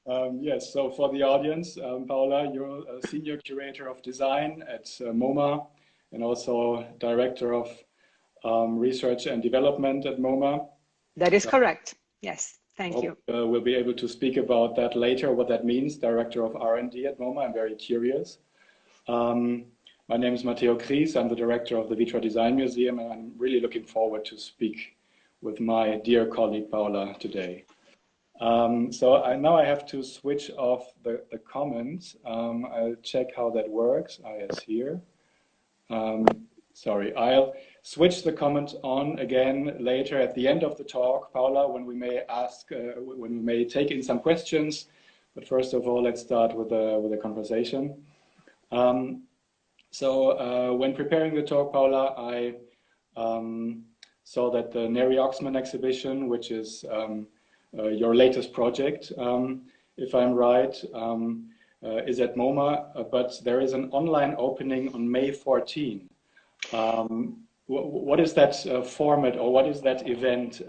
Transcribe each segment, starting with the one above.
Yes, so for the audience, Paola, you're a senior curator of design at MoMA and also director of research and development at MoMA. That is correct. Yes, thank you. Hope we'll be able to speak about that later, what that means, director of R&D at MoMA. I'm very curious. My name is Matteo Kries. I'm the director of the Vitra Design Museum, and I'm really looking forward to speak with my dear colleague Paola today. Now I have to switch off the comments. I'll check how that works. Yes, here. Sorry, I'll switch the comments on again later at the end of the talk, Paola, when we may when we may take in some questions. But first of all, let's start with a conversation. When preparing the talk, Paola, I saw that the Neri Oxman exhibition, which is your latest project, if I'm right, is at MoMA, but there is an online opening on May 14. What is that format, or what is that event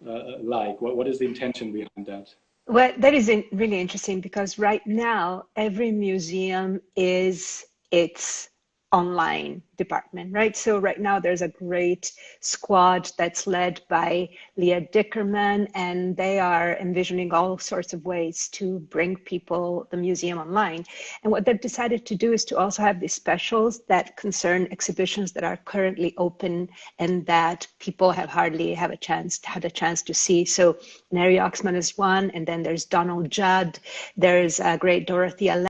like? What is the intention behind that? Well, that is really interesting because right now every museum is its online department, right? So right now there's a great squad that's led by Leah Dickerman, and they are envisioning all sorts of ways to bring people the museum online. And what they've decided to do is to also have these specials that concern exhibitions that are currently open and that people have hardly had a chance to see. So Neri Oxman is one, and then there's Donald Judd, there's a great Dorothea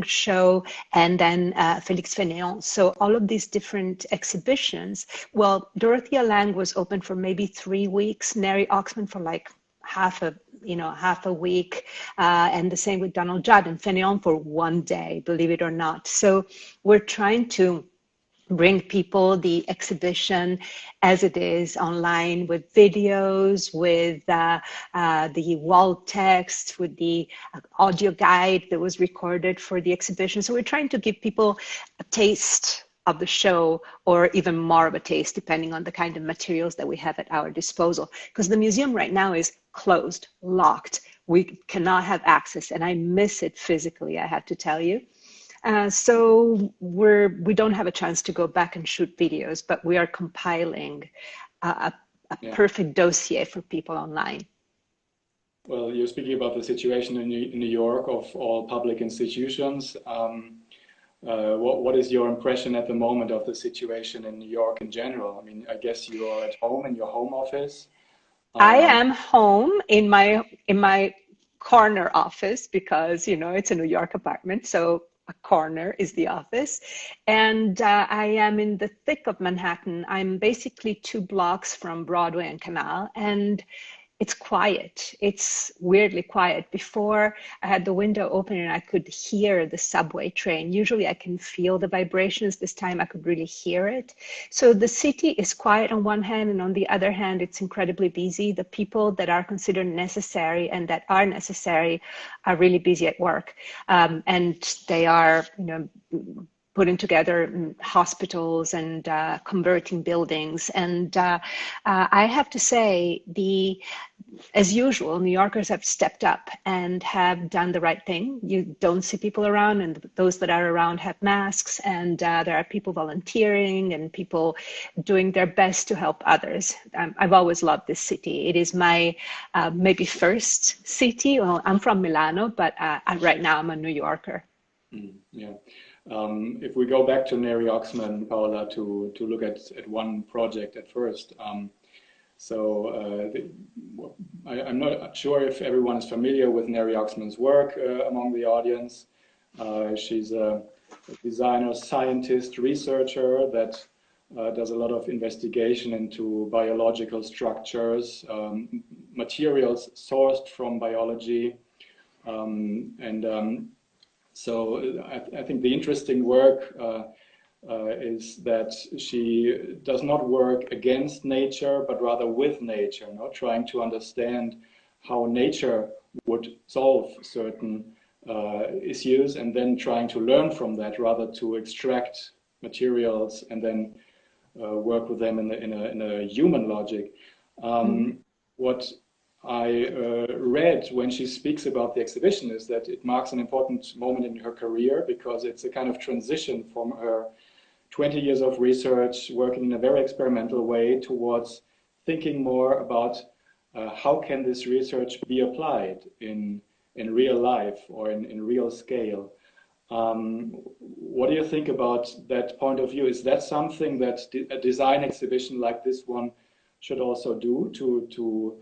show, and then Félix Fénéon. So all of these different exhibitions. Well, Dorothea Lange was open for maybe 3 weeks. Neri Oxman for like half a week, and the same with Donald Judd, and Fénéon for 1 day, believe it or not. So we're trying to bring people the exhibition as it is online, with videos, with the wall text, with the audio guide that was recorded for the exhibition. So we're trying to give people a taste of the show, or even more of a taste, depending on the kind of materials that we have at our disposal. Because the museum right now is closed, locked. We cannot have access, and I miss it physically, I have to tell you. So we don't have a chance to go back and shoot videos, but we are compiling a perfect dossier for people online. Well, you're speaking about the situation in New York of all public institutions. What is your impression at the moment of the situation in New York in general? I mean, I guess you are at home in your home office. I am home in my corner office because, you know, it's a New York apartment. So a corner is the office, and I am in the thick of Manhattan. I'm basically 2 blocks from Broadway and Canal, and it's quiet. It's weirdly quiet. Before, I had the window open and I could hear the subway train. Usually I can feel the vibrations. This time I could really hear it. So the city is quiet on one hand, and on the other hand, it's incredibly busy. The people that are considered necessary and that are necessary are really busy at work. And they are, you know, putting together hospitals and converting buildings. And I have to say, as usual, New Yorkers have stepped up and have done the right thing. You don't see people around, and those that are around have masks, and there are people volunteering and people doing their best to help others. I've always loved this city. It is my maybe first city. Well, I'm from Milano, but right now I'm a New Yorker. Yeah. If we go back to Neri Oxman, Paola, to look at one project at first. I'm not sure if everyone is familiar with Neri Oxman's work among the audience. She's a designer, scientist, researcher that does a lot of investigation into biological structures, materials sourced from biology, So I think the interesting work is that she does not work against nature, but rather with nature, trying to understand how nature would solve certain issues, and then trying to learn from that, rather to extract materials and then work with them in a human logic. I read when she speaks about the exhibition is that it marks an important moment in her career because it's a kind of transition from her 20 years of research, working in a very experimental way, towards thinking more about how can this research be applied in real life or in real scale. What do you think about that point of view? Is that something that a design exhibition like this one should also do to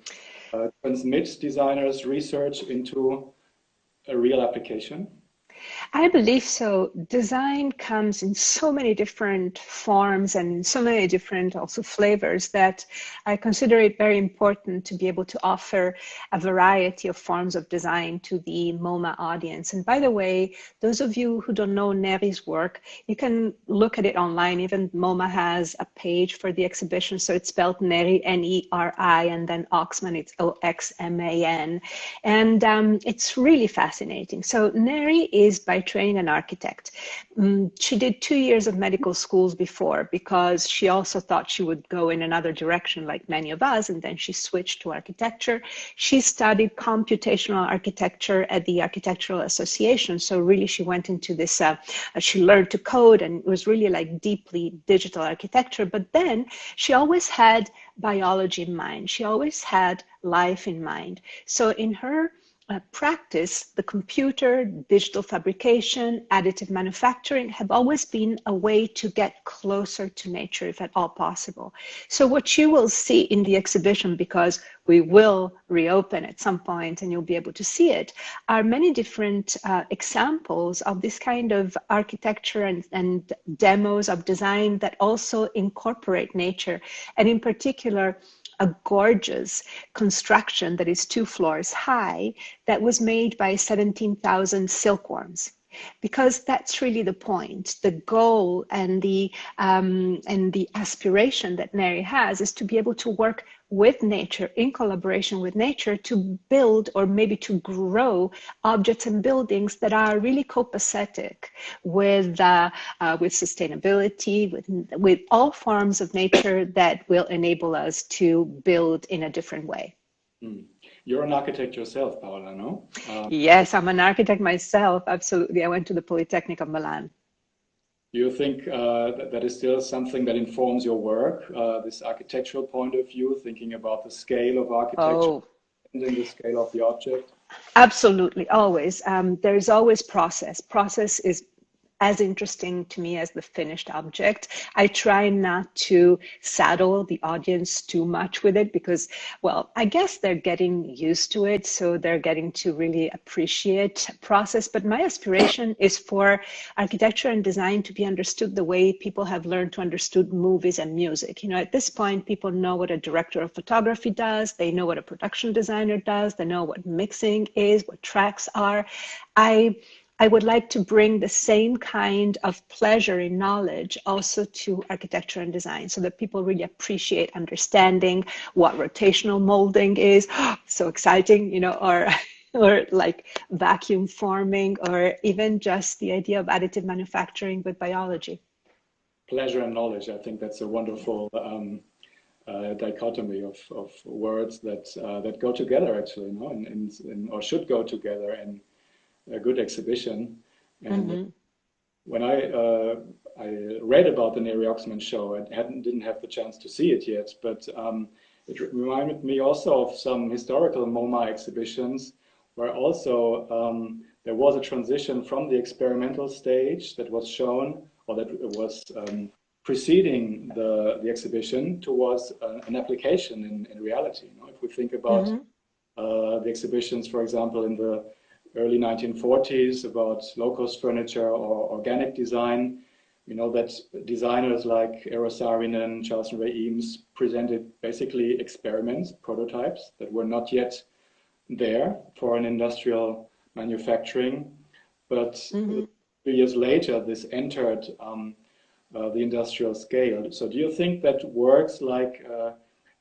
transmit designers' research into a real application? I believe so. Design comes in so many different forms and so many different also flavors that I consider it very important to be able to offer a variety of forms of design to the MoMA audience. And by the way, those of you who don't know Neri's work, you can look at it online. Even MoMA has a page for the exhibition. So it's spelled Neri, N-E-R-I, and then Oxman, it's O-X-M-A-N. And it's really fascinating. So Neri is by training an architect. She did 2 years of medical schools before because she also thought she would go in another direction like many of us, and then she switched to architecture. She studied computational architecture at the Architectural Association. So really she went into this, she learned to code, and it was really like deeply digital architecture. But then she always had biology in mind. She always had life in mind. So in her practice, the computer, digital fabrication, additive manufacturing have always been a way to get closer to nature, if at all possible. So what you will see in the exhibition, because we will reopen at some point and you'll be able to see it, are many different examples of this kind of architecture and demos of design that also incorporate nature, and in particular, a gorgeous construction that is 2 floors high that was made by 17,000 silkworms. Because that's really the point. The goal and the aspiration that Neri has is to be able to work with nature, in collaboration with nature, to build or maybe to grow objects and buildings that are really copacetic with sustainability, with all forms of nature that will enable us to build in a different way. You're an architect yourself, Paola, no? Yes, I'm an architect myself. Absolutely. I went to the Pulley Technique of Milan. Do you think that is still something that informs your work, this architectural point of view, thinking about the scale of architecture and then the scale of the object? Absolutely, always. There's always process. Process is as interesting to me as the finished object. I try not to saddle the audience too much with it because, well, I guess they're getting used to it, so they're getting to really appreciate process. But my aspiration is for architecture and design to be understood the way people have learned to understood movies and music. You know, at this point, people know what a director of photography does, they know what a production designer does, they know what mixing is, what tracks are. I would like to bring the same kind of pleasure in knowledge also to architecture and design so that people really appreciate understanding what rotational molding is. So exciting, you know, or like vacuum forming, or even just the idea of additive manufacturing with biology. Pleasure and knowledge. I think that's a wonderful dichotomy of words that go together actually, you know, or should go together in a good exhibition. And when I read about the Neri Oxman show, I didn't have the chance to see it yet, but it reminded me also of some historical MoMA exhibitions where also there was a transition from the experimental stage that was shown, or that was preceding the exhibition, towards an application in reality. You know, if we think about the exhibitions, for example, in the early 1940s about low-cost furniture or organic design, you know, that designers like Eero Saarinen, Charles Ray Eames presented basically experiments, prototypes that were not yet there for an industrial manufacturing. But 3 years later, this entered the industrial scale. So do you think that works like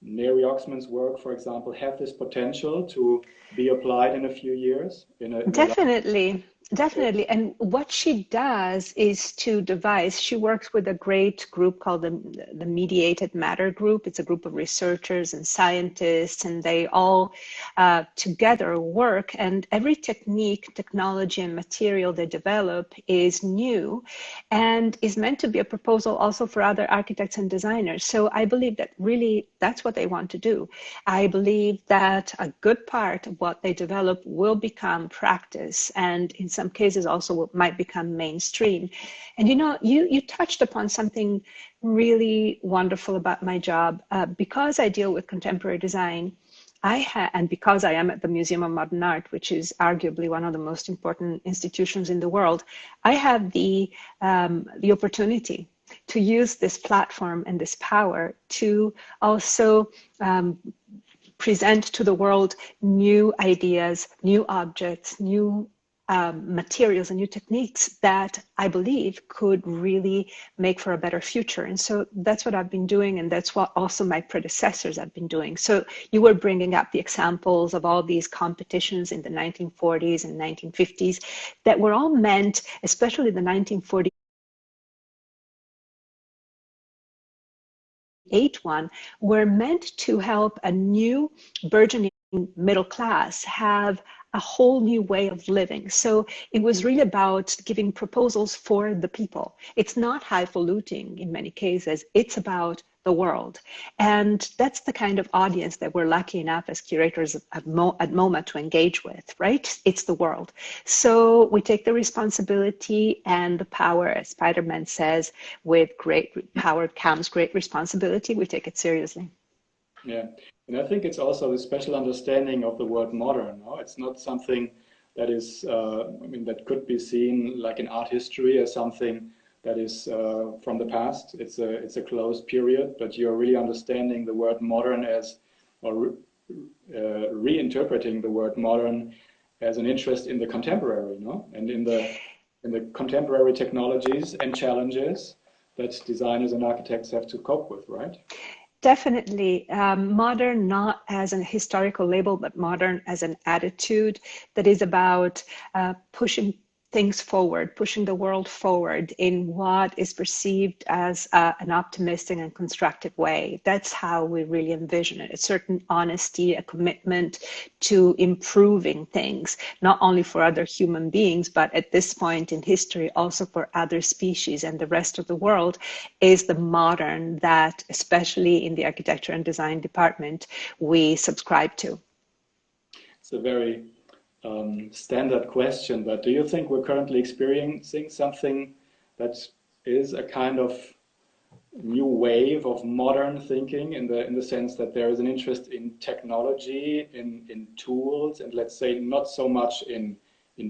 Neri Oxman's work, for example, have this potential to be applied in a few years in a Definitely, okay. definitely. And what she does is to devise, she works with a great group called the Mediated Matter Group. It's a group of researchers and scientists, and they all together work. And every technique, technology, and material they develop is new and is meant to be a proposal also for other architects and designers. So I believe that really that's what they want to do. I believe that a good part of what they develop will become practice, and in some cases also might become mainstream. And you know, you touched upon something really wonderful about my job. Because I deal with contemporary design, and because I am at the Museum of Modern Art, which is arguably one of the most important institutions in the world, I have the opportunity to use this platform and this power to also present to the world new ideas, new objects, new materials and new techniques that I believe could really make for a better future. And so that's what I've been doing, and that's what also my predecessors have been doing. So you were bringing up the examples of all these competitions in the 1940s and 1950s that were all meant, especially the 1940s, one, were meant to help a new burgeoning middle class have a whole new way of living. So it was really about giving proposals for the people. It's not highfalutin in many cases. It's about the world. And that's the kind of audience that we're lucky enough as curators at MoMA to engage with, right? It's the world. So we take the responsibility and the power, as Spider-Man says, with great power comes great responsibility. We take it seriously. Yeah, and I think it's also a special understanding of the word modern. No? It's not something that is, I mean, that could be seen like in art history as something that is from the past. It's a closed period, but you're really understanding the word modern as, or reinterpreting the word modern as an interest in the contemporary, no, and in the contemporary technologies and challenges that designers and architects have to cope with, right? Definitely. Modern not as an historical label, but modern as an attitude that is about pushing things forward, pushing the world forward in what is perceived as an optimistic and constructive way. That's how we really envision it. A certain honesty, a commitment to improving things, not only for other human beings, but at this point in history, also for other species and the rest of the world, is the modern that, especially in the architecture and design department, we subscribe to. It's a very standard question, but do you think we're currently experiencing something that is a kind of new wave of modern thinking in the sense that there is an interest in technology, in tools, and let's say not so much in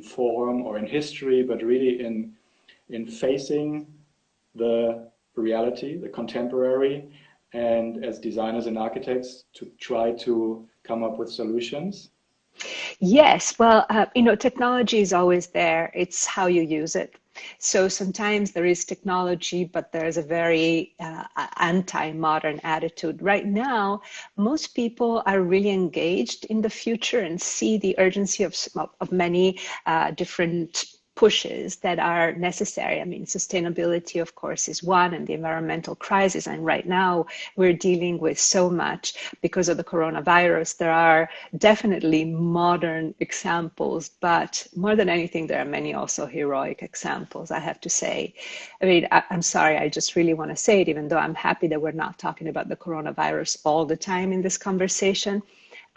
form or in history, but really in facing the reality, the contemporary, and as designers and architects to try to come up with solutions? Yes, well, you know, technology is always there. It's how you use it. So sometimes there is technology, but there's a very anti-modern attitude. Right now, most people are really engaged in the future and see the urgency of many different pushes that are necessary. I mean, sustainability, of course, is one, and the environmental crisis. And right now, we're dealing with so much because of the coronavirus. There are definitely modern examples, but more than anything, there are many also heroic examples, I have to say. I mean, I'm sorry, I just really want to say it, even though I'm happy that we're not talking about the coronavirus all the time in this conversation.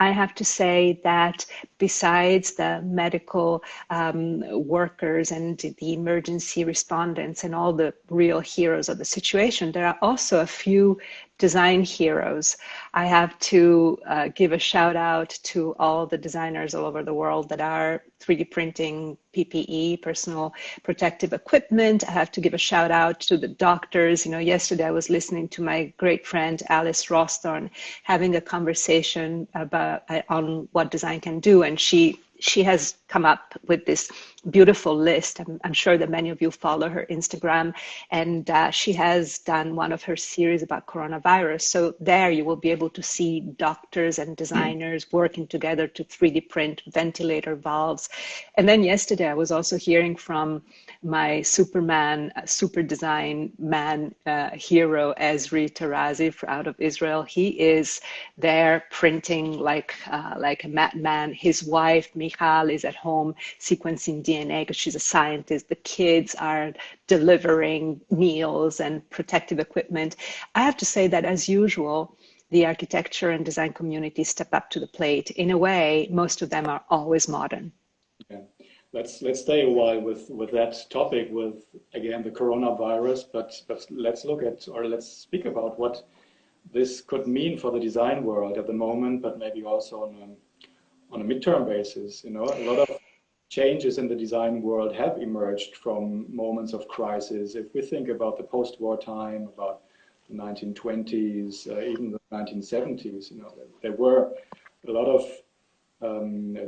I have to say that besides the medical workers and the emergency respondents and all the real heroes of the situation, there are also a few design heroes. I have to give a shout out to all the designers all over the world that are 3D printing PPE, personal protective equipment. I have to give a shout out to the doctors. You know, yesterday I was listening to my great friend Alice Rosthorn having a conversation about on what design can do, and she she has come up with this beautiful list. I'm sure that many of you follow her Instagram, and she has done one of her series about coronavirus. So there you will be able to see doctors and designers working together to 3D print ventilator valves. And then yesterday I was also hearing from my Superman, super design man hero, Ezri Tarazi out of Israel. He is there printing like a madman. His wife, Michal, is at home sequencing DNA because she's a scientist. The kids are delivering meals and protective equipment. I have to say that, as usual, the architecture and design community step up to the plate. In a way, most of them are always modern. Yeah. Let's stay a while with that topic, with again the coronavirus, but let's look at, or let's speak about what this could mean for the design world at the moment, but maybe also on a midterm basis. You know, a lot of changes in the design world have emerged from moments of crisis. If we think about the post-war time, about the 1920s, even the 1970s, you know, there were a lot of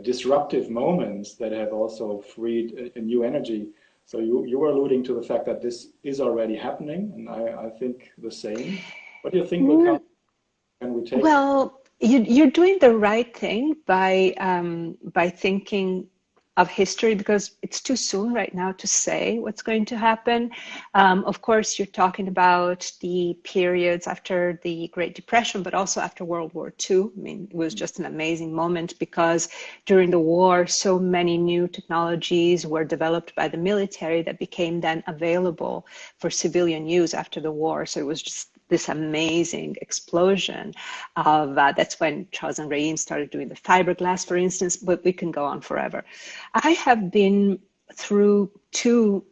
disruptive moments that have also freed a new energy. So you were alluding to the fact that this is already happening, and I think the same. What do you think will come? Can we take? Well, you're doing the right thing by thinking of history, because it's too soon right now to say what's going to happen. Of course, you're talking about the periods after the Great Depression, but also after World War II. I mean, it was just an amazing moment because during the war, so many new technologies were developed by the military that became then available for civilian use after the war. So it was just this amazing explosion of, that's when Charles and Raim started doing the fiberglass, for instance, but we can go on forever. I have been through two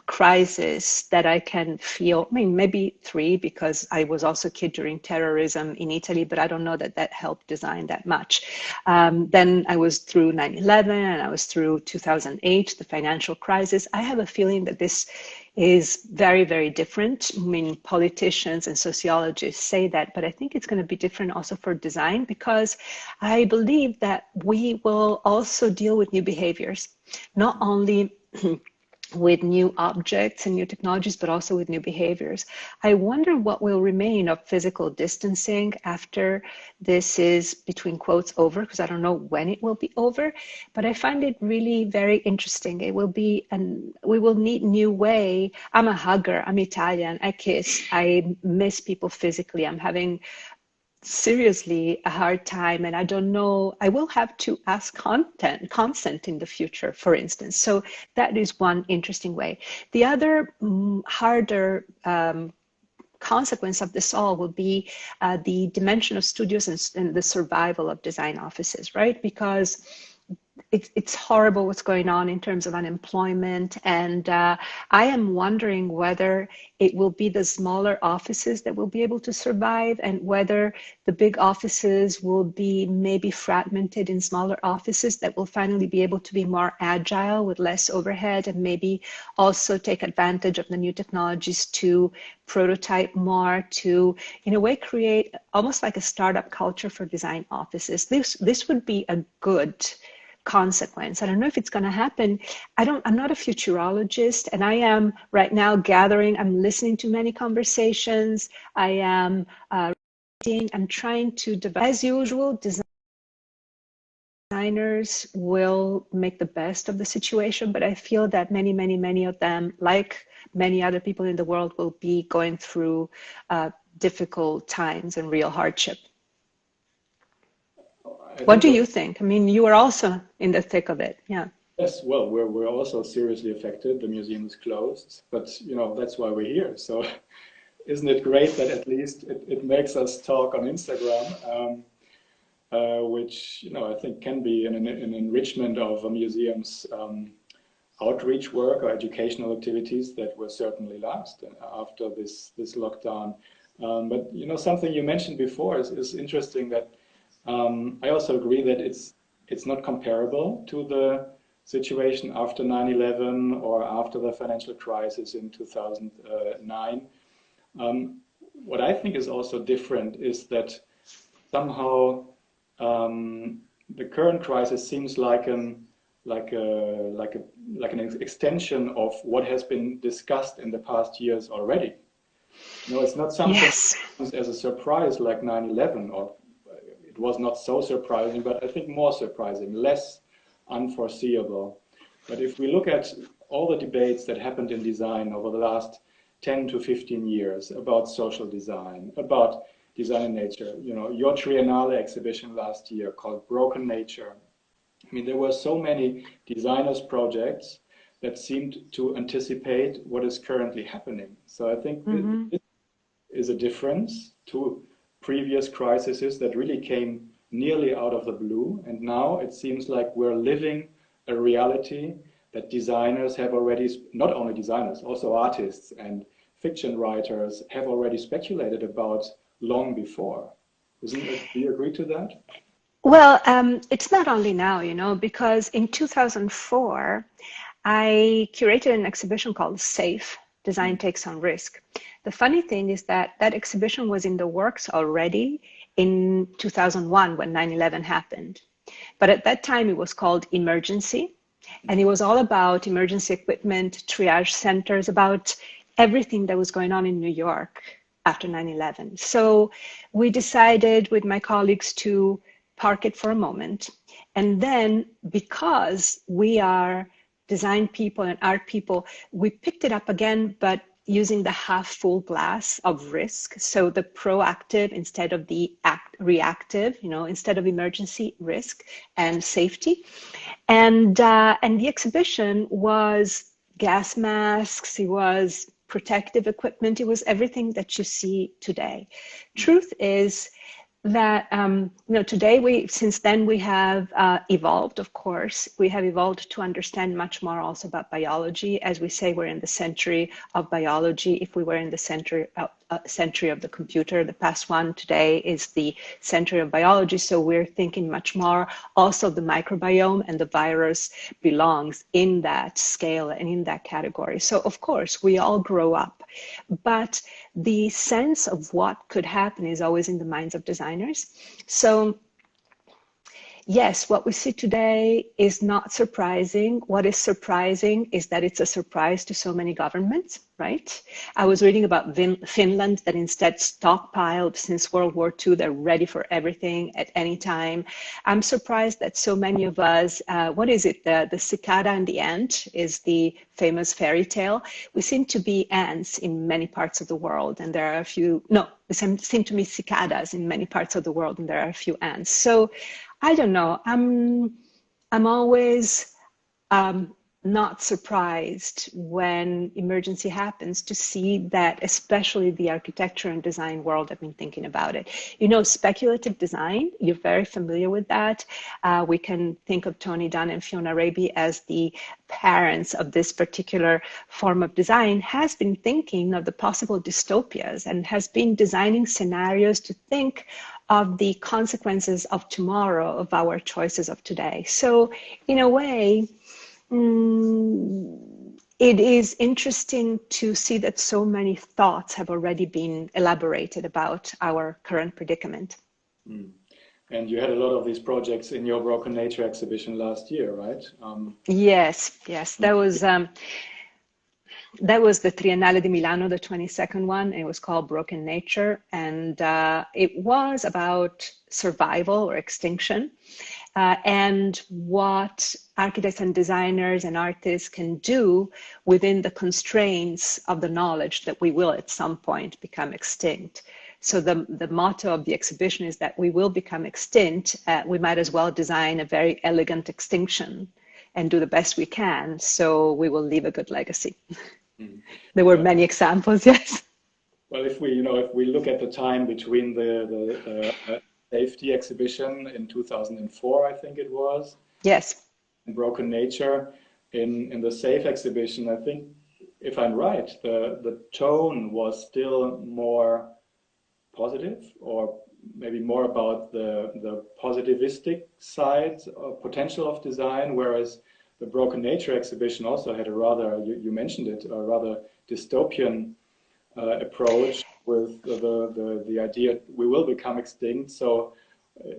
crises that I can feel, I mean, maybe three, because I was also a kid during terrorism in Italy, but I don't know that that helped design that much. Then I was through 9/11 and I was through 2008, the financial crisis. I have a feeling that this is very, very different. I mean, politicians and sociologists say that, but I think it's going to be different also for design, because I believe that we will also deal with new behaviors, not only with new objects and new technologies, but also with new behaviors. I wonder what will remain of physical distancing after this is, between quotes, over, because I don't know when it will be over, but I find it really very interesting. It will be, and we will need new way. I'm a hugger, I'm Italian, I kiss, I miss people physically. I'm having seriously a hard time, and I don't know, I will have to ask consent in the future, for instance. So that is one interesting way. The other harder consequence of this all will be the dimension of studios and the survival of design offices, right? Because it's horrible what's going on in terms of unemployment, and I am wondering whether it will be the smaller offices that will be able to survive, and whether the big offices will be maybe fragmented in smaller offices that will finally be able to be more agile with less overhead, and maybe also take advantage of the new technologies to prototype more, to in a way create almost like a startup culture for design offices. This would be a good consequence. I don't know if it's going to happen. I'm not a futurologist, and I am right now gathering, I'm listening to many conversations. I am reading, I'm trying to develop. As usual, designers will make the best of the situation, but I feel that many of them, like many other people in the world, will be going through difficult times and real hardship. What do you think? I mean, you are also in the thick of it. Yeah. Yes, well, we're also seriously affected. The museum is closed, but you know, that's why we're here. So isn't it great that at least it makes us talk on Instagram, which, you know, I think can be an enrichment of a museum's outreach work or educational activities that will certainly last after this lockdown. But you know, something you mentioned before is interesting, that I also agree that it's not comparable to the situation after 9/11 or after the financial crisis in 2009. What I think is also different is that somehow the current crisis seems like an extension of what has been discussed in the past years already. No, it's not something Yes. that comes as a surprise like 9/11, or it was not so surprising, but I think more surprising, less unforeseeable. But if we look at all the debates that happened in design over the last 10 to 15 years about social design, about design in nature, you know, your Triennale exhibition last year called Broken Nature. I mean, there were so many designers' projects that seemed to anticipate what is currently happening. So I think this is a difference to previous crises that really came nearly out of the blue. And now it seems like we're living a reality that designers have already, not only designers, also artists and fiction writers have already speculated about long before. Isn't it? Do you agree to that? Well, it's not only now, you know, because in 2004, I curated an exhibition called Safe, Design Takes on Risk. The funny thing is that that exhibition was in the works already in 2001 when 9/11 happened. But at that time, it was called Emergency. And it was all about emergency equipment, triage centers, about everything that was going on in New York after 9/11. So we decided with my colleagues to park it for a moment. And then because we are design people and art people, we picked it up again, but using the half full glass of risk. So the proactive instead of the reactive, you know, instead of emergency, risk and safety. And the exhibition was gas masks, it was protective equipment, it was everything that you see today. Truth is that you know, today since then we have evolved. Of course, we have evolved to understand much more also about biology. As we say, we're in the century of biology. If we were in the century of the computer, the past one, today is the century of biology. So we're thinking much more also the microbiome, and the virus belongs in that scale and in that category. So of course we all grow up, but the sense of what could happen is always in the minds of designers. So yes, what we see today is not surprising. What is surprising is that it's a surprise to so many governments, right? I was reading about Finland that instead stockpiled since World War II. They're ready for everything at any time. I'm surprised that so many of us, what is it? The cicada and the ant is the famous fairy tale. We seem to be ants in many parts of the world, and there are a few, no, we seem to be cicadas in many parts of the world, and there are a few ants. So I don't know. I'm always not surprised when emergency happens to see that, especially the architecture and design world have been thinking about it. You know, speculative design, you're very familiar with that. We can think of Tony Dunn and Fiona Raby as the parents of this particular form of design, has been thinking of the possible dystopias and has been designing scenarios to think of the consequences of tomorrow, of our choices of today. So in a way, it is interesting to see that so many thoughts have already been elaborated about our current predicament. And you had a lot of these projects in your Broken Nature exhibition last year, right? Yes. That was the Triennale di Milano, the 22nd one. It was called Broken Nature, and it was about survival or extinction, and what architects and designers and artists can do within the constraints of the knowledge that we will at some point become extinct. So the motto of the exhibition is that we will become extinct. We might as well design a very elegant extinction and do the best we can, so we will leave a good legacy. There were many examples, yes. Well, if we look at the time between the safety exhibition in 2004, I think it was. Yes. And Broken Nature, in the Safe exhibition, I think, if I'm right, the tone was still more positive, or maybe more about the positivistic side or potential of design, whereas the Broken Nature exhibition also had a rather, you mentioned it, a rather dystopian approach with the idea we will become extinct. So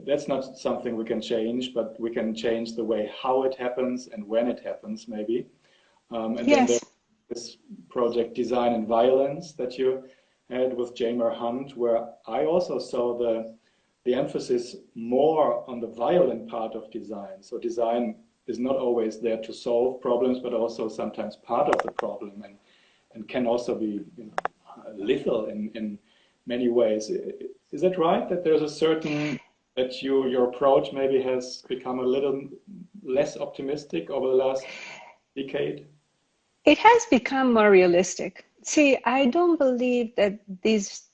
That's not something we can change, but we can change the way how it happens and when it happens, maybe. And then there's Yes. this project Design and Violence that you had with Jamer Hunt, where I also saw the emphasis more on the violent part of design. So design is not always there to solve problems, but also sometimes part of the problem, and can also be, you know, lethal in many ways. Is that right? That there's a certain that your approach maybe has become a little less optimistic over the last decade? It has become more realistic. See, I don't believe that this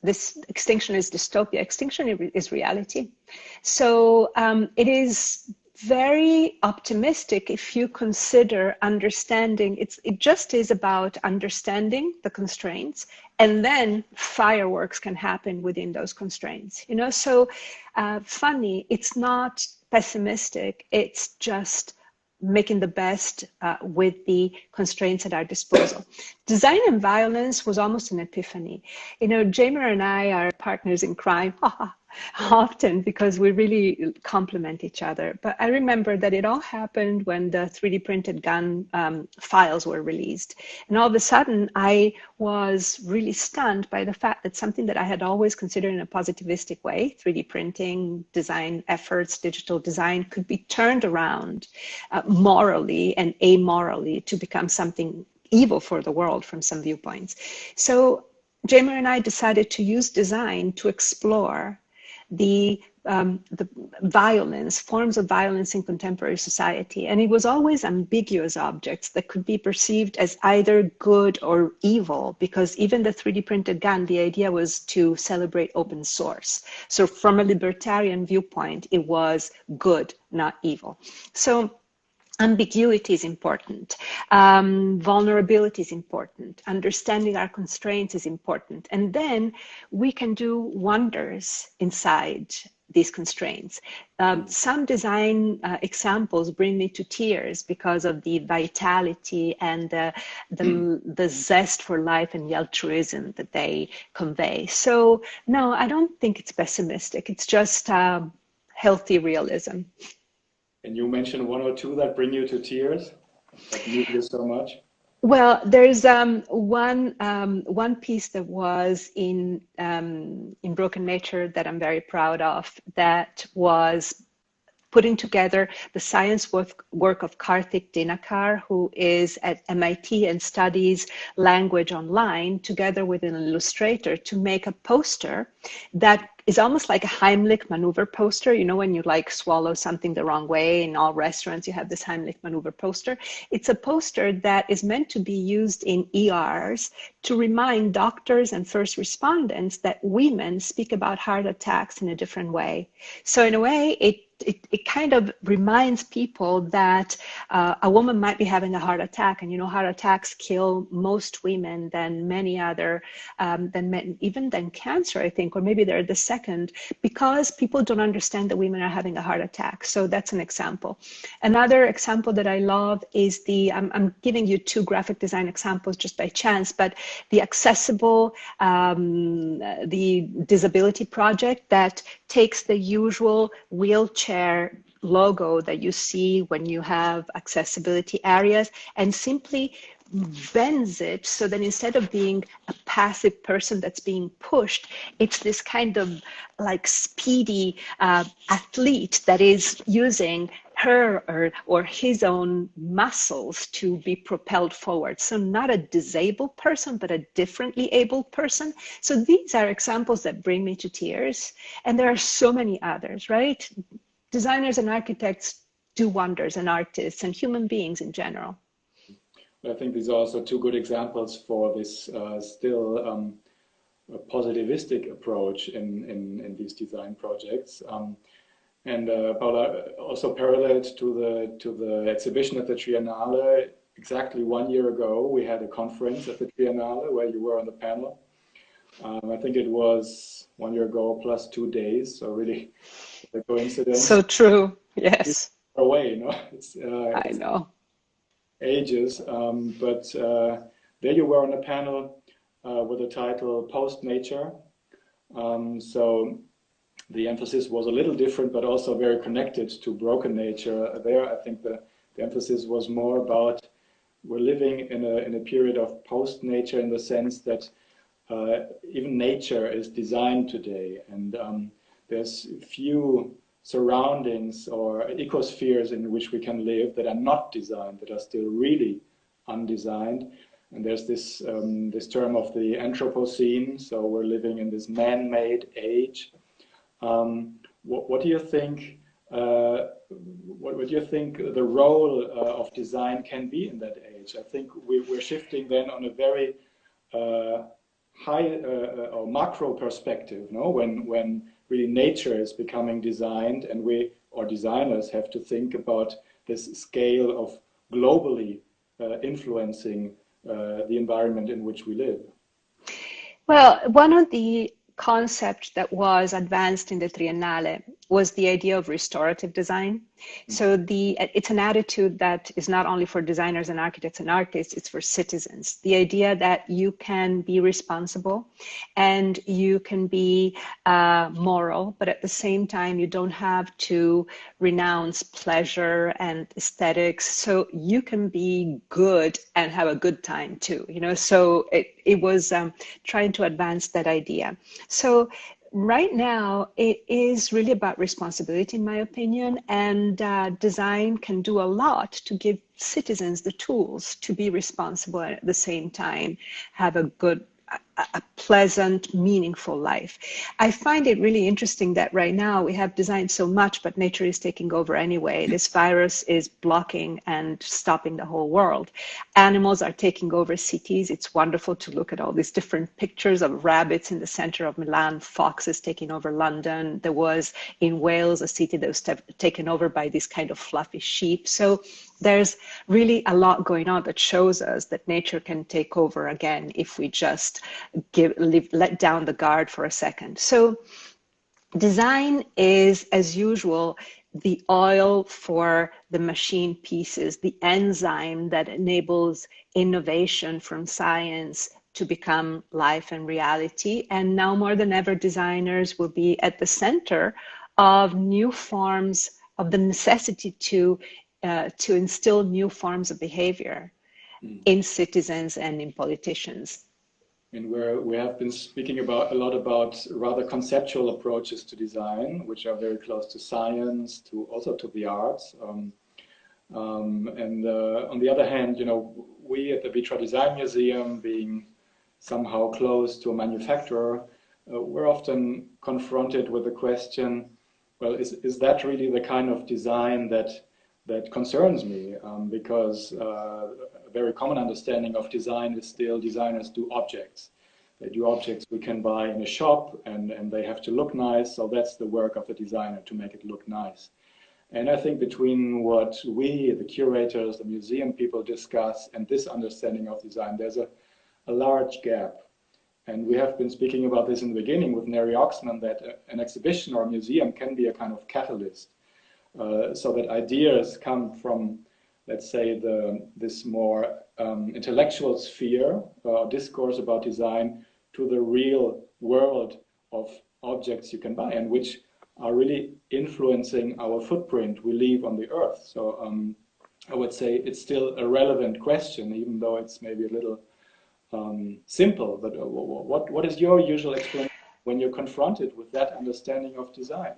extinction is dystopia. Extinction is reality. So it is very optimistic if you consider understanding. It just is about understanding the constraints, and then fireworks can happen within those constraints. You know, so funny. It's not pessimistic. It's just making the best with the constraints at our disposal. Design and Violence was almost an epiphany. You know, Jamer and I are partners in crime often because we really complement each other. But I remember that it all happened when the 3D printed gun files were released. And all of a sudden, I was really stunned by the fact that something that I had always considered in a positivistic way, 3D printing, design efforts, digital design, could be turned around morally and amorally to become something evil for the world from some viewpoints. So Jamer and I decided to use design to explore the violence, forms of violence in contemporary society. And it was always ambiguous objects that could be perceived as either good or evil, because even the 3D printed gun, the idea was to celebrate open source. So from a libertarian viewpoint, it was good, not evil. So ambiguity is important. Vulnerability is important. Understanding our constraints is important. And then we can do wonders inside these constraints. Some design examples bring me to tears because of the vitality and the zest for life and the altruism that they convey. So no, I don't think it's pessimistic. It's just healthy realism. And you mentioned one or two that bring you to tears, that move you so much. Well, there's one piece that was in Broken Nature that I'm very proud of. That was putting together the science work of Karthik Dinakar, who is at MIT and studies language online, together with an illustrator to make a poster that is almost like a Heimlich maneuver poster. You know, when you like swallow something the wrong way in all restaurants, you have this Heimlich maneuver poster. It's a poster that is meant to be used in ERs to remind doctors and first responders that women speak about heart attacks in a different way. So in a way, it kind of reminds people that a woman might be having a heart attack, and you know, heart attacks kill most women than many other, even than cancer, I think, or maybe they're the second, because people don't understand that women are having a heart attack. So that's an example. Another example that I love is I'm giving you two graphic design examples just by chance, but the accessible, the disability project that takes the usual wheelchair logo that you see when you have accessibility areas and simply bends it so that instead of being a passive person that's being pushed, it's this kind of like speedy athlete that is using her or his own muscles to be propelled forward. So not a disabled person, but a differently abled person. So these are examples that bring me to tears. And there are so many others, right? Designers and architects do wonders, and artists and human beings in general. I think these are also two good examples for this still positivistic approach in these design projects. And Paola, also parallel to the exhibition at the Triennale, exactly 1 year ago, we had a conference at the Triennale where you were on the panel. I think it was 1 year ago plus 2 days, so really a coincidence. So true, yes. Away, you know, I know. Ages, but there you were on a panel with the title Post Nature. So the emphasis was a little different, but also very connected to broken nature. There, I think the emphasis was more about we're living in a period of post-nature in the sense that even nature is designed today, and there's few surroundings or ecospheres in which we can live that are not designed, that are still really undesigned. And there's this this term of the Anthropocene, so we're living in this man-made age. What do you think? What do you think the role of design can be in that age? I think we're shifting then on a very high or macro perspective, no? When really nature is becoming designed, and we or designers have to think about this scale of globally influencing the environment in which we live. Well, one of the concepts that was advanced in the Triennale was the idea of restorative design. So it's an attitude that is not only for designers and architects and artists, it's for citizens. The idea that you can be responsible and you can be moral, but at the same time, you don't have to renounce pleasure and aesthetics. So you can be good and have a good time too, you know? So it was trying to advance that idea. So right now, it is really about responsibility, in my opinion, and design can do a lot to give citizens the tools to be responsible and at the same time have a pleasant, meaningful life. I find it really interesting that right now we have designed so much, but nature is taking over anyway. This virus is blocking and stopping the whole world. Animals are taking over cities. It's wonderful to look at all these different pictures of rabbits in the center of Milan, foxes taking over London. There was in Wales a city that was taken over by these kind of fluffy sheep. So there's really a lot going on that shows us that nature can take over again if we just let down the guard for a second. So design is, as usual, the oil for the machine pieces, the enzyme that enables innovation from science to become life and reality. And now more than ever, designers will be at the center of new forms of the necessity to instill new forms of behavior in citizens and in politicians. And we have been speaking a lot about rather conceptual approaches to design, which are very close to science, also to the arts. And on the other hand, you know, we at the Vitra Design Museum, being somehow close to a manufacturer, we're often confronted with the question, well, is that really the kind of design that concerns me? Because a very common understanding of design is still designers do objects. They do objects we can buy in a shop, and they have to look nice. So that's the work of the designer, to make it look nice. And I think between what we, the curators, the museum people discuss, and this understanding of design, there's a large gap. And we have been speaking about this in the beginning with Neri Oxman, that an exhibition or a museum can be a kind of catalyst. So that ideas come from, let's say, this more intellectual sphere, discourse about design, to the real world of objects you can buy, and which are really influencing our footprint we leave on the earth. So I would say it's still a relevant question, even though it's maybe a little simple. But what is your usual explanation when you're confronted with that understanding of design?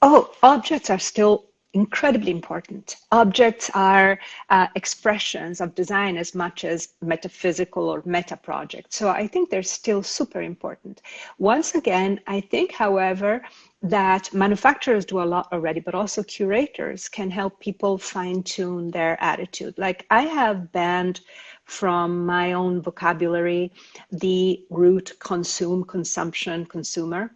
Oh, objects are still incredibly important. Objects are expressions of design as much as metaphysical or meta projects. So I think they're still super important. Once again, I think, however, that manufacturers do a lot already, but also curators can help people fine-tune their attitude. Like, I have banned from my own vocabulary the root consume, consumption, consumer.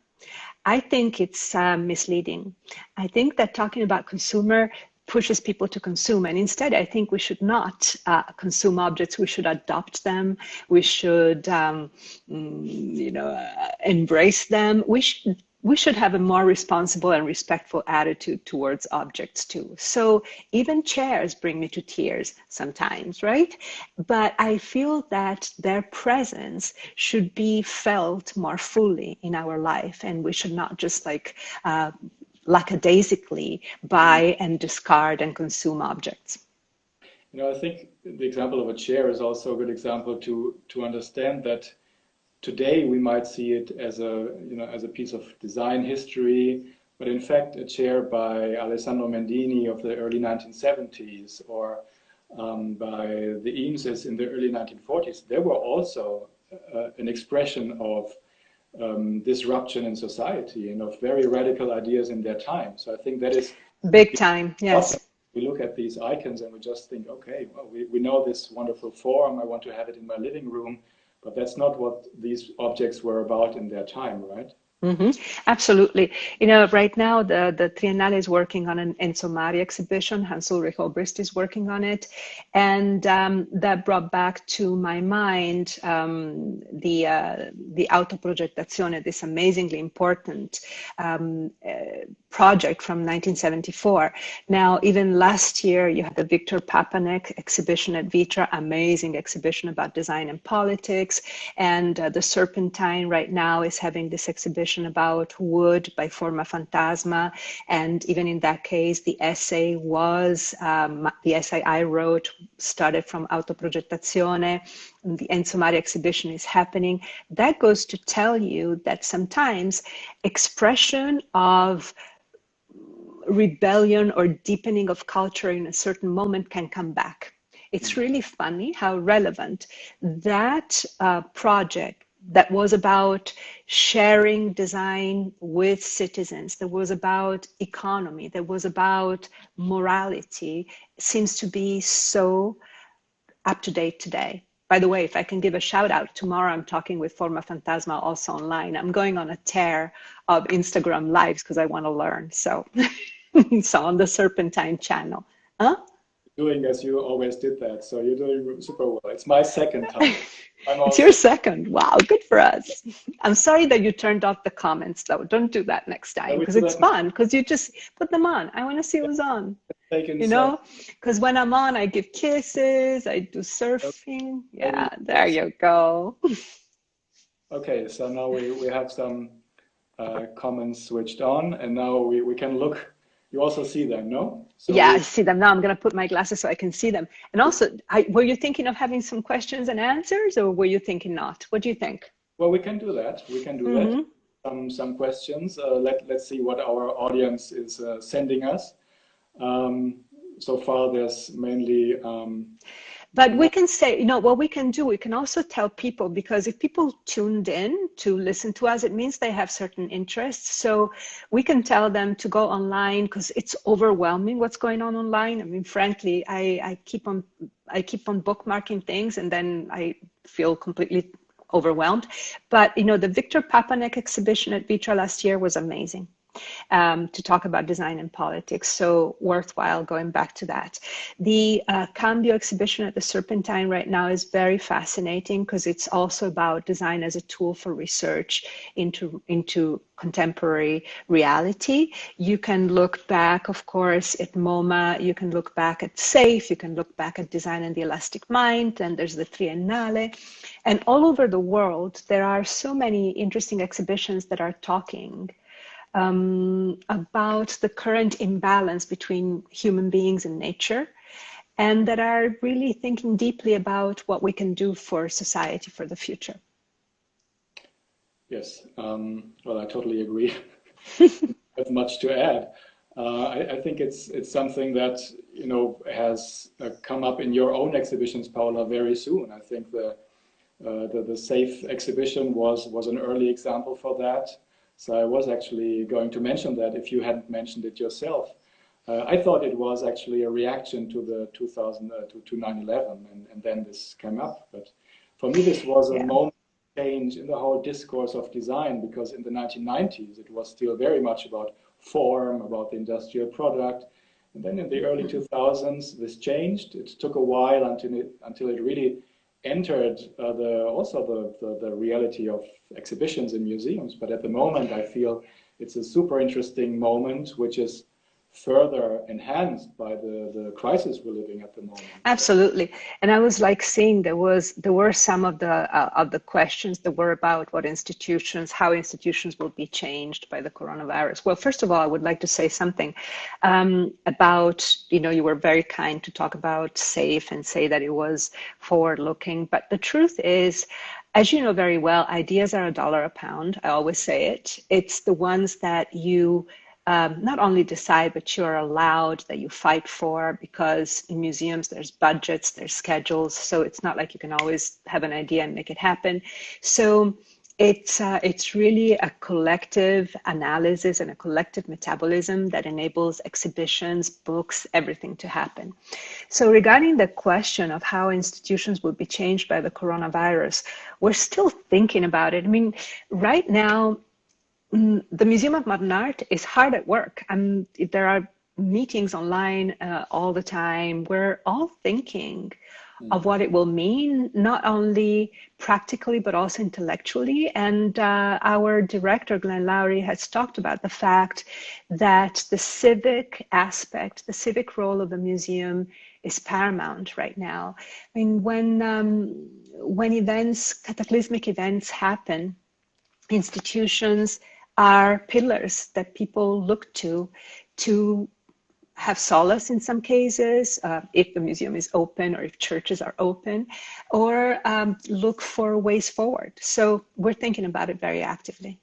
I think it's misleading. I think that talking about consumer pushes people to consume, and instead I think we should not consume objects. We should adopt them. We should, embrace them. We should we should have a more responsible and respectful attitude towards objects too. So even chairs bring me to tears sometimes, right? But I feel that their presence should be felt more fully in our life, and we should not just like lackadaisically buy and discard and consume objects. You know, I think the example of a chair is also a good example to understand that today we might see it as a, you know, as a piece of design history, but in fact a chair by Alessandro Mendini of the early 1970s or by the Eameses in the early 1940s, they were also an expression of disruption in society and of very radical ideas in their time. So I think that is big time, yes. We look at these icons and we just think, okay, well, we know this wonderful form, I want to have it in my living room, but that's not what these objects were about in their time, right? Mm-hmm. Absolutely. You know, right now the Triennale is working on an Enzo Mari exhibition. Hans-Ulrich Obrist is working on it. And that brought back to my mind the autoprogettazione, this amazingly important project from 1974. Now, even last year, you had the Victor Papanek exhibition at Vitra, amazing exhibition about design and politics. And the Serpentine right now is having this exhibition about wood by Forma Fantasma. And even in that case, the essay was, the essay I wrote started from autoprogettazione. The Enzo Mari exhibition is happening. That goes to tell you that sometimes expression of rebellion or deepening of culture in a certain moment can come back. It's really funny how relevant that project that was about sharing design with citizens, that was about economy, that was about morality, seems to be so up to date today. By the way, if I can give a shout out, tomorrow I'm talking with Forma Fantasma also online. I'm going on a tear of Instagram lives because I want to learn. So, so on the Serpentine channel. Huh? Doing as you always did that, so you're doing super well. It's my second time. It's your second. Wow, good for us. I'm sorry that you turned off the comments though. Don't do that next time because it's fun because you just put them on. I want to see who's on. You know, because when I'm on, I give kisses, I do surfing. Yeah, there you go. Okay, so now we have some comments switched on, and now we can look. You also see them, no? So yeah, I see them now. I'm going to put my glasses so I can see them. And also, were you thinking of having some questions and answers, or were you thinking not? What do you think? Well, we can do that. We can do that. Some questions. Let's see what our audience is sending us. So far, there's mainly. But we can say, you know, what we can do, we can also tell people, because if people tuned in to listen to us, it means they have certain interests. So we can tell them to go online because it's overwhelming what's going on online. I mean, frankly, I keep on bookmarking things and then I feel completely overwhelmed. But, you know, the Victor Papanek exhibition at Vitra last year was amazing. To talk about design and politics, so worthwhile going back to that. The Cambio exhibition at the Serpentine right now is very fascinating because it's also about design as a tool for research into contemporary reality. You can look back, of course, at MoMA, you can look back at SAFE, you can look back at Design and the Elastic Mind, and there's the Triennale. And all over the world, there are so many interesting exhibitions that are talking about the current imbalance between human beings and nature, and that are really thinking deeply about what we can do for society for the future. Yes, well, I totally agree. There's much to add. I think it's something that, you know, has come up in your own exhibitions, Paola, very soon. I think the SAFE exhibition was an early example for that. So I was actually going to mention that if you hadn't mentioned it yourself. I thought it was actually a reaction to the 9/11, and then this came up. But for me, this was a moment of change in the whole discourse of design, because in the 1990s, it was still very much about form, about the industrial product. And then in the early 2000s, this changed. It took a while until it really entered the reality of exhibitions in museums. But at the moment, I feel it's a super interesting moment, which is further enhanced by the crisis we're living at the moment. Absolutely. And I was like seeing there were some of the questions that were about how institutions will be changed by the coronavirus. Well, first of all, I would like to say something about, you were very kind to talk about SAFE and say that it was forward looking. But the truth is, as you know very well, ideas are $1 a pound. I always say it. It's the ones that you not only decide, but you're allowed, that you fight for, because in museums there's budgets, there's schedules, so it's not like you can always have an idea and make it happen. So it's really a collective analysis and a collective metabolism that enables exhibitions, books, everything to happen. So regarding the question of how institutions will be changed by the coronavirus, we're still thinking about it. I mean, right now, the Museum of Modern Art is hard at work. There are meetings online all the time. We're all thinking of what it will mean, not only practically, but also intellectually. And our director, Glenn Lowry, has talked about the fact that the civic aspect, the civic role of the museum is paramount right now. I mean, when cataclysmic events happen, institutions are pillars that people look to have solace in some cases, if the museum is open or if churches are open, or look for ways forward. So we're thinking about it very actively.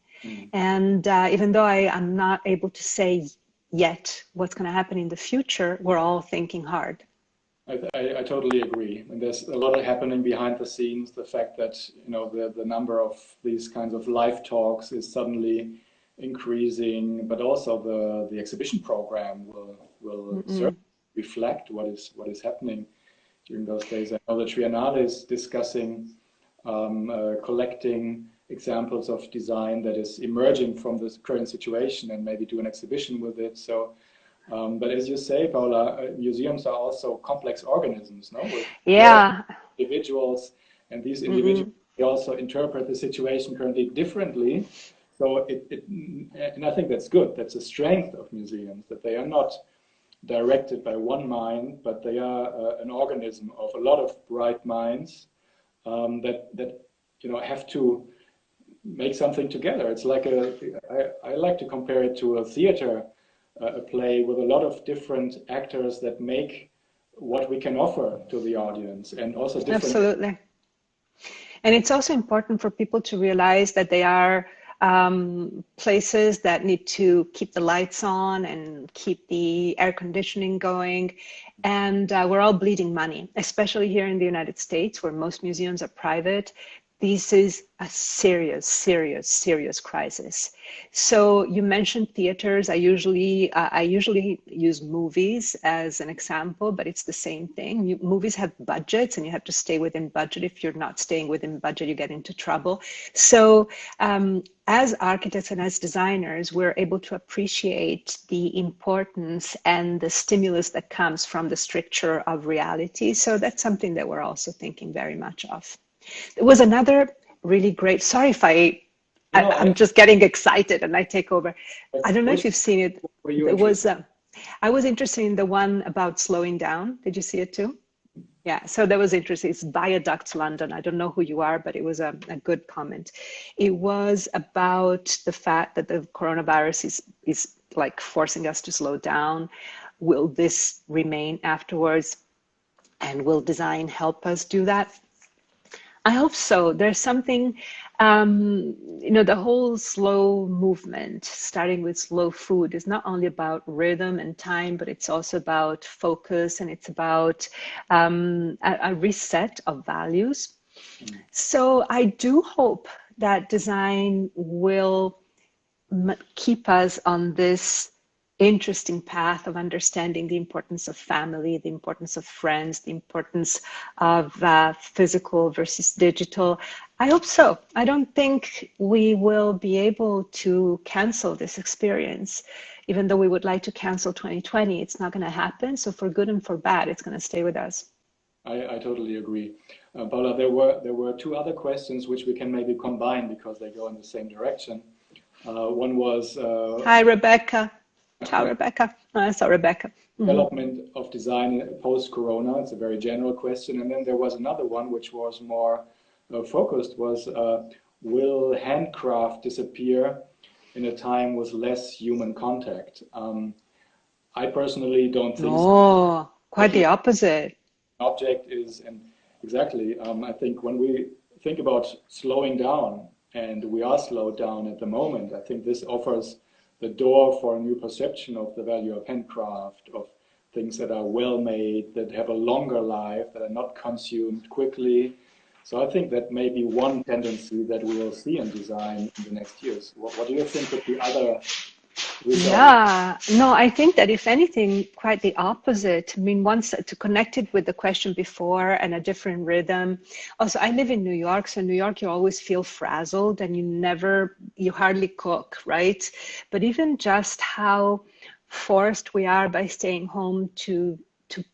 And even though I am not able to say yet what's going to happen in the future, we're all thinking hard. I totally agree. And there's a lot happening behind the scenes. The fact that the number of these kinds of live talks is suddenly increasing, but also the exhibition program will certainly reflect what is happening during those days. I know the Triennale is discussing collecting examples of design that is emerging from this current situation and maybe do an exhibition with it. So. But as you say, Paola, museums are also complex organisms, no? With individuals, and these individuals they also interpret the situation currently differently. So and I think that's good. That's a strength of museums, that they are not directed by one mind, but they are an organism of a lot of bright minds that have to make something together. It's like I like to compare it to a theater. A play with a lot of different actors that make what we can offer to the audience, and also different. Absolutely. And it's also important for people to realize that they are places that need to keep the lights on and keep the air conditioning going. And we're all bleeding money, especially here in the United States, where most museums are private. This is a serious, serious, serious crisis. So you mentioned theaters. I usually use movies as an example, but it's the same thing. Movies have budgets, and you have to stay within budget. If you're not staying within budget, you get into trouble. So as architects and as designers, we're able to appreciate the importance and the stimulus that comes from the stricture of reality. So that's something that we're also thinking very much of. There was another really great, sorry if I'm just getting excited and I take over. I don't know if you've seen it. It was, I was interested in the one about slowing down. Did you see it too? Yeah, so that was interesting. It's Viaducts London. I don't know who you are, but it was a good comment. It was about the fact that the coronavirus is like forcing us to slow down. Will this remain afterwards? And will design help us do that? I hope so. There's something, the whole slow movement, starting with slow food, is not only about rhythm and time, but it's also about focus, and it's about a reset of values. So I do hope that design will keep us on this interesting path of understanding the importance of family, the importance of friends, the importance of physical versus digital. I hope so. I don't think we will be able to cancel this experience. Even though we would like to cancel 2020, it's not going to happen. So for good and for bad, it's going to stay with us. I totally agree. Paola, there were two other questions which we can maybe combine because they go in the same direction. One was Hi, Rebecca. Ciao, Rebecca. I saw Rebecca. development of design post-corona. It's a very general question. And then there was another one which was more focused, was will handcraft disappear in a time with less human contact? I personally don't think so. No, quite the opposite. Object is, and exactly, I think when we think about slowing down, and we are slowed down at the moment, I think this offers the door for a new perception of the value of handcraft, of things that are well made, that have a longer life, that are not consumed quickly. So I think that may be one tendency that we will see in design in the next years. What do you think would be other results? Yeah, no, I think that if anything, quite the opposite. I mean, once to connect it with the question before and a different rhythm. Also, I live in New York, so in New York, you always feel frazzled and you hardly cook, right? But even just how forced we are by staying home to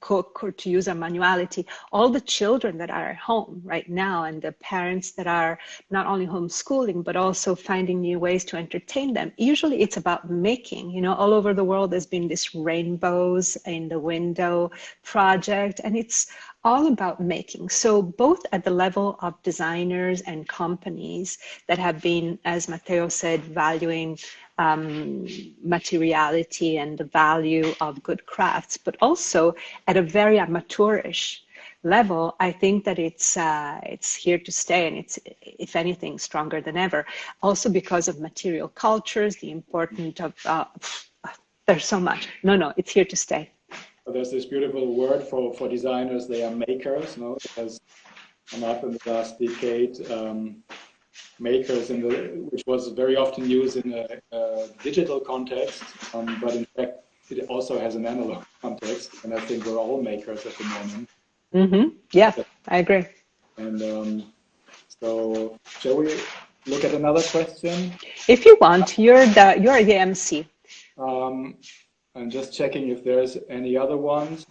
cook or to use our manuality, all the children that are at home right now and the parents that are not only homeschooling but also finding new ways to entertain them, usually it's about making. You know, all over the world there's been this rainbows in the window project, and it's all about making. So both at the level of designers and companies that have been, as Matteo said, valuing materiality and the value of good crafts, but also at a very amateurish level, I think that it's here to stay, and it's, if anything, stronger than ever. Also because of material cultures, the importance of there's so much. No, it's here to stay. There's this beautiful word for designers. They are makers. No, it has come up in the last decade. Makers, which was very often used in a digital context, but in fact it also has an analog context, and I think we're all makers at the moment. Yeah, I agree. And so shall we look at another question? If you want, you're the MC. I'm just checking if there's any other ones.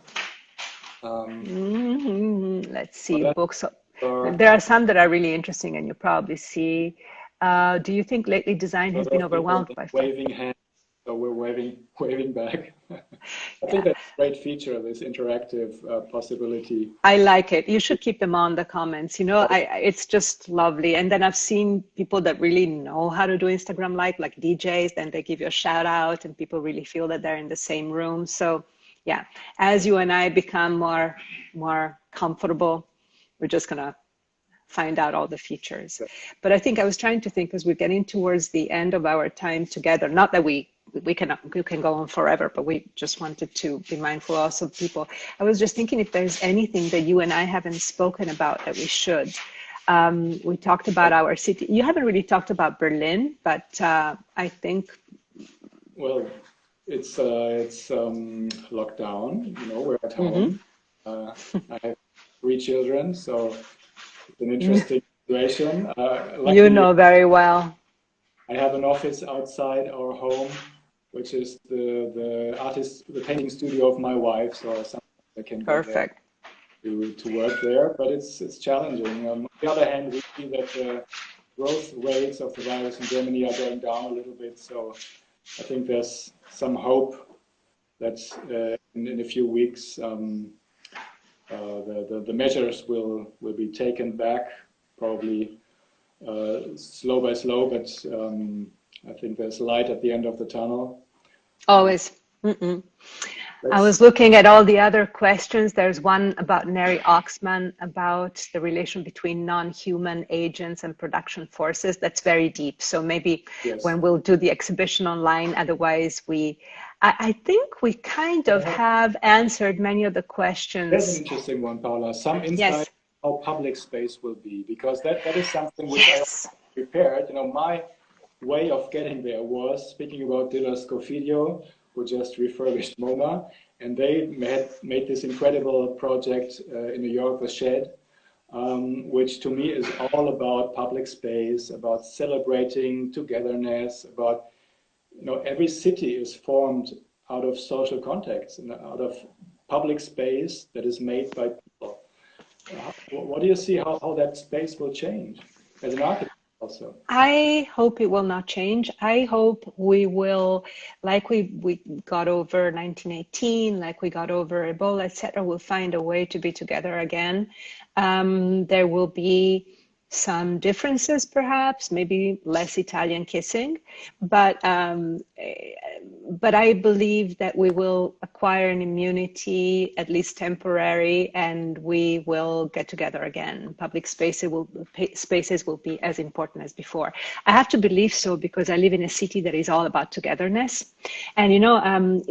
Let's see, books. There are some that are really interesting, and you probably see. Do you think lately design has been overwhelmed by waving hands? So we're waving back. I think that's a great feature, this interactive possibility. I like it. You should keep them on the comments. You know, it's just lovely. And then I've seen people that really know how to do Instagram Live, like DJs, then they give you a shout out, and people really feel that they're in the same room. So yeah, as you and I become more comfortable, we're just gonna find out all the features. But I think I was trying to think, as we're getting towards the end of our time together, not that we can go on forever, but we just wanted to be mindful also of people. I was just thinking if there's anything that you and I haven't spoken about that we should. We talked about our city. You haven't really talked about Berlin, but I think. Well, it's locked down. You know, we're at home. I have 3 children, so it's an interesting situation. You know very well. I have an office outside our home, which is the painting studio of my wife. So sometimes I can go there to work there, but it's challenging. On the other hand, we see that the growth rates of the virus in Germany are going down a little bit. So I think there's some hope that in a few weeks the measures will be taken back, probably slow by slow, but I think there's light at the end of the tunnel. Always. I was looking at all the other questions. There's one about Neri Oxman, about the relation between non-human agents and production forces. That's very deep. So maybe when we'll do the exhibition online, otherwise I think we kind of have answered many of the questions. There's an interesting one, Paola. Some insight how public space will be, because that is something which I prepared. You know, my way of getting there was speaking about Dilla Scofidio, who just refurbished MoMA, and they made this incredible project in New York, The Shed, which to me is all about public space, about celebrating togetherness, about, you know, every city is formed out of social contacts and out of public space that is made by people. What do you see how that space will change? As an architect, also. I hope it will not change. I hope we will, like we got over 1918, like we got over Ebola, etc. We'll find a way to be together again. There will be some differences, perhaps, maybe less Italian kissing, but I believe that we will acquire an immunity, at least temporary, and we will get together again. Public spaces will be as important as before. I have to believe so because I live in a city that is all about togetherness. And, you know,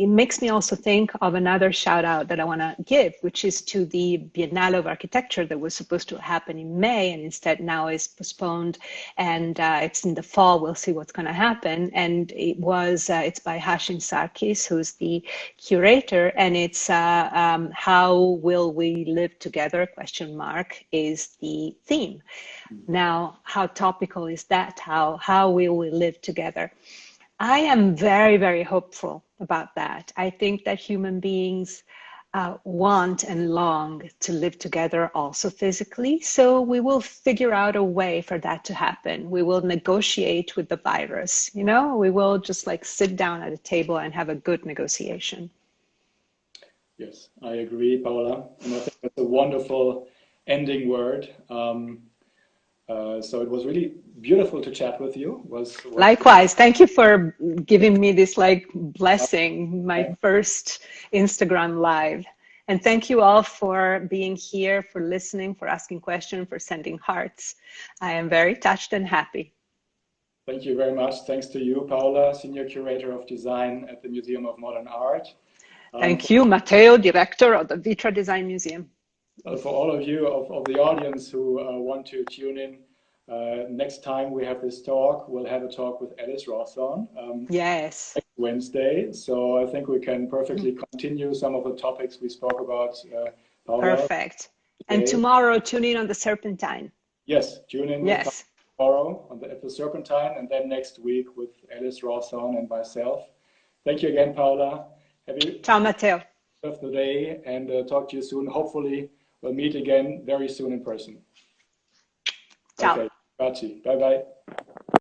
it makes me also think of another shout out that I want to give, which is to the Biennale of Architecture that was supposed to happen in May and instead now is postponed, and it's in the fall. We'll see what's going to happen. And it's by Hashim Sarkis, who's the curator, and it's how will we live together, question mark, is the theme. Now, how topical is that? How will we live together? I am very, very hopeful about that. I think that human beings want and long to live together also physically. So we will figure out a way for that to happen. We will negotiate with the virus, you know, we will just like sit down at a table and have a good negotiation. Yes, I agree, Paola. And I think that's a wonderful ending word. So it was really beautiful to chat with you. Likewise. Thank you for giving me this like blessing, my first Instagram live. And thank you all for being here, for listening, for asking questions, for sending hearts. I am very touched and happy. Thank you very much. Thanks to you, Paola, Senior Curator of Design at the Museum of Modern Art. Thank you, Matteo, Director of the Vitra Design Museum. For all of you of the audience who want to tune in, next time we have this talk, we'll have a talk with Alice Rawson. Yes. Next Wednesday. So I think we can perfectly continue some of the topics we spoke about. Paola, perfect. Today. And tomorrow, tune in on the Serpentine. Yes, tune in yes. tomorrow at the Serpentine, and then next week with Alice Rawson and myself. Thank you again, Paola. Ciao, Matteo. Of the day, and talk to you soon. Hopefully, we'll meet again very soon in person. Ciao. Okay, grazie. Bye-bye.